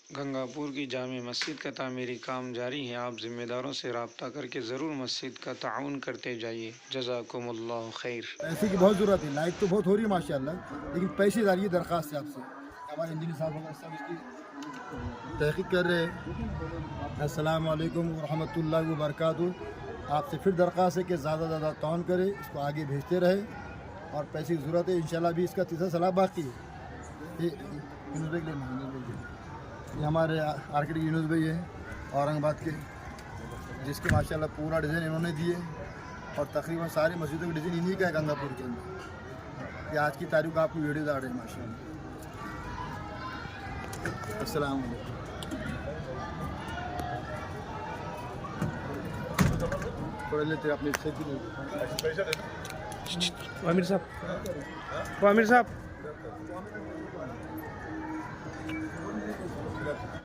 گنگاپور کی جامع مسجد کا تعمیری کام جاری ہے، آپ ذمہ داروں سے رابطہ کر کے ضرور مسجد کا تعاون کرتے جائیے، جزاکم اللہ خیر۔ پیسے کی بہت ضرورت ہے، لائٹ تو بہت ہو رہی ہے ماشاءاللہ، لیکن پیسے داری درخواست ہے آپ سے، ہمارے انجینئر صاحب وغیرہ سب اس کی تحقیق کر رہے ہیں۔ السلام علیکم ورحمۃ اللہ وبرکاتہ۔ آپ سے پھر درخواست ہے کہ زیادہ سے زیادہ تعاون کرے، اس کو آگے بھیجتے رہے، اور پیسے کی ضرورت ہے، انشاءاللہ بھی اس کا تیسرا سلاب باقی ہے۔ یہ ہمارے آرکیٹیکٹ یونس بھائی ہیں اورنگ آباد کے، جس کے ماشاءاللہ پورا ڈیزائن انہوں نے دیے، اور تقریباً ساری مسجدوں کا ڈیزائن انہی کا ہے گنگاپور کے اندر۔ یہ آج کی تاریخ کو آپ کو ویڈیو داڑ رہے ہیں ماشاءاللہ۔ السلام علیکم۔ تھوڑے لیتے اپنے عامر صاحب